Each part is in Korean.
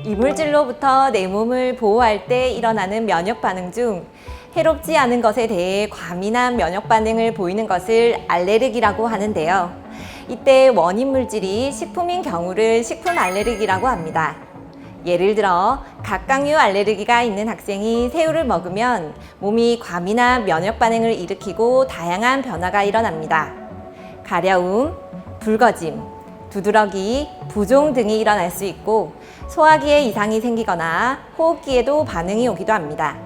이물질로부터 내 몸을 보호할 때 일어나는 면역 반응 중 해롭지 않은 것에 대해 과민한 면역 반응을 보이는 것을 알레르기라고 하는데요. 이때 원인 물질이 식품인 경우를 식품 알레르기라고 합니다. 예를 들어 각각류 알레르기가 있는 학생이 새우를 먹으면 몸이 과민한 면역 반응을 일으키고 다양한 변화가 일어납니다. 가려움, 붉어짐, 두드러기, 부종 등이 일어날 수 있고 소화기에 이상이 생기거나 호흡기에도 반응이 오기도 합니다.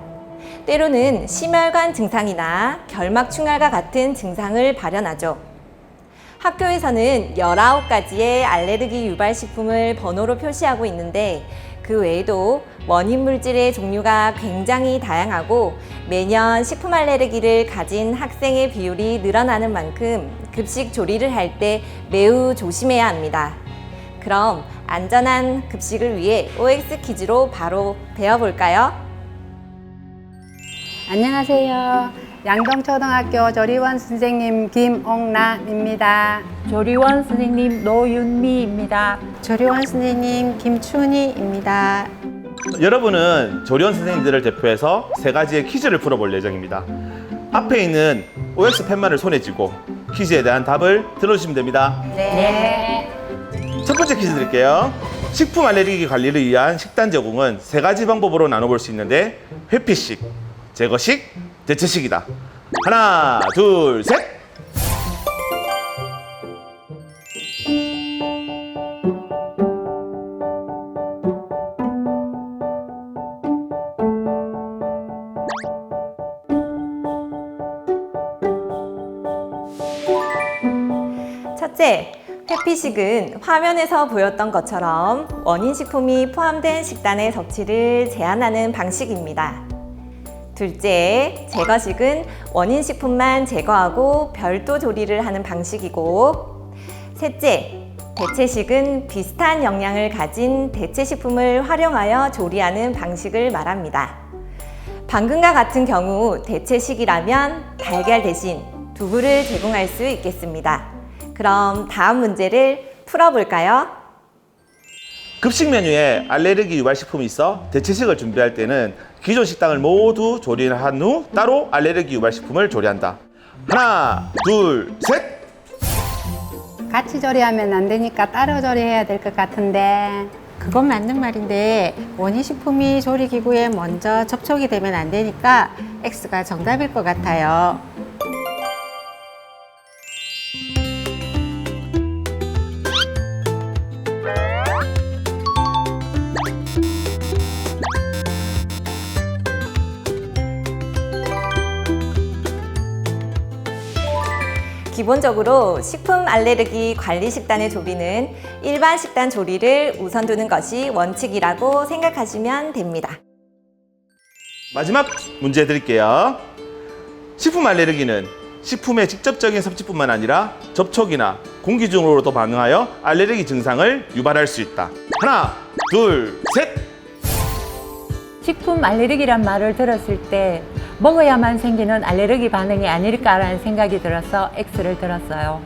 때로는 심혈관 증상이나 결막충혈과 같은 증상을 발현하죠. 학교에서는 19가지의 알레르기 유발 식품을 번호로 표시하고 있는데 그 외에도 원인 물질의 종류가 굉장히 다양하고 매년 식품 알레르기를 가진 학생의 비율이 늘어나는 만큼 급식 조리를 할 때 매우 조심해야 합니다. 그럼 안전한 급식을 위해 OX 퀴즈로 바로 배워볼까요? 안녕하세요. 양동초등학교 조리원 선생님 김옥란입니다. 조리원 선생님 노윤미입니다. 조리원 선생님 김춘희입니다. 여러분은 조리원 선생님들을 대표해서 3가지의 퀴즈를 풀어볼 예정입니다. 앞에 있는 OX 팻말을 손에 쥐고 퀴즈에 대한 답을 들어주시면 됩니다. 네. 첫 번째 퀴즈 드릴게요. 식품 알레르기 관리를 위한 식단 제공은 3가지 방법으로 나눠볼 수 있는데 회피식, 제거식, 대체식이다. 하나, 둘, 셋! 첫째, 회피식은 화면에서 보였던 것처럼 원인 식품이 포함된 식단의 섭취를 제한하는 방식입니다. 둘째, 제거식은 원인 식품만 제거하고 별도 조리를 하는 방식이고, 셋째, 대체식은 비슷한 영양을 가진 대체 식품을 활용하여 조리하는 방식을 말합니다. 방금과 같은 경우 대체식이라면 달걀 대신 두부를 제공할 수 있겠습니다. 그럼 다음 문제를 풀어볼까요? 급식 메뉴에 알레르기 유발 식품이 있어 대체식을 준비할 때는 기존 식당을 모두 조리한 후 따로 알레르기 유발 식품을 조리한다. 하나, 둘, 셋! 같이 조리하면 안 되니까 따로 조리해야 될 것 같은데. 그건 맞는 말인데 원인식품이 조리기구에 먼저 접촉이 되면 안 되니까 X가 정답일 것 같아요. 기본적으로 식품 알레르기 관리 식단의 조리는 일반 식단 조리를 우선 두는 것이 원칙이라고 생각하시면 됩니다. 마지막 문제 드릴게요. 식품 알레르기는 식품의 직접적인 섭취뿐만 아니라 접촉이나 공기 중으로도 반응하여 알레르기 증상을 유발할 수 있다. 하나, 둘, 셋! 식품 알레르기란 말을 들었을 때 먹어야만 생기는 알레르기 반응이 아닐까라는 생각이 들어서 X를 들었어요.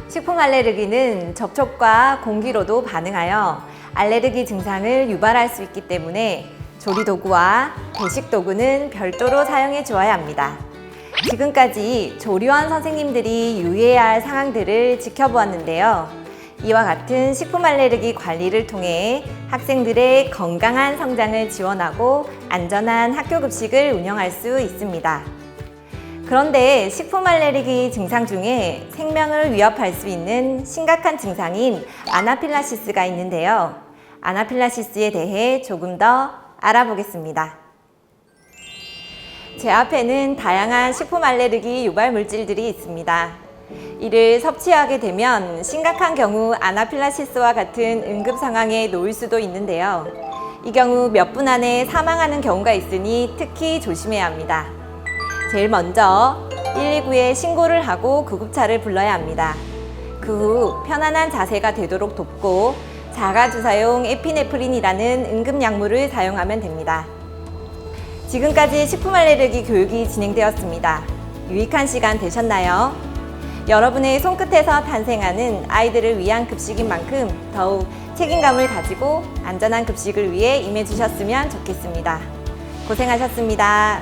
식품 알레르기는 접촉과 공기로도 반응하여 알레르기 증상을 유발할 수 있기 때문에 조리도구와 배식도구는 별도로 사용해 주어야 합니다. 지금까지 조리원 선생님들이 유의해야 할 상황들을 지켜보았는데요. 이와 같은 식품 알레르기 관리를 통해 학생들의 건강한 성장을 지원하고 안전한 학교 급식을 운영할 수 있습니다. 그런데 식품 알레르기 증상 중에 생명을 위협할 수 있는 심각한 증상인 아나필락시스가 있는데요. 아나필락시스에 대해 조금 더 알아보겠습니다. 제 앞에는 다양한 식품 알레르기 유발 물질들이 있습니다. 이를 섭취하게 되면 심각한 경우 아나필락시스와 같은 응급 상황에 놓일 수도 있는데요. 이 경우 몇 분 안에 사망하는 경우가 있으니 특히 조심해야 합니다. 제일 먼저 119에 신고를 하고 구급차를 불러야 합니다. 그 후 편안한 자세가 되도록 돕고 자가주사용 에피네프린이라는 응급약물을 사용하면 됩니다. 지금까지 식품 알레르기 교육이 진행되었습니다. 유익한 시간 되셨나요? 여러분의 손끝에서 탄생하는 아이들을 위한 급식인 만큼 더욱 책임감을 가지고 안전한 급식을 위해 임해주셨으면 좋겠습니다. 고생하셨습니다.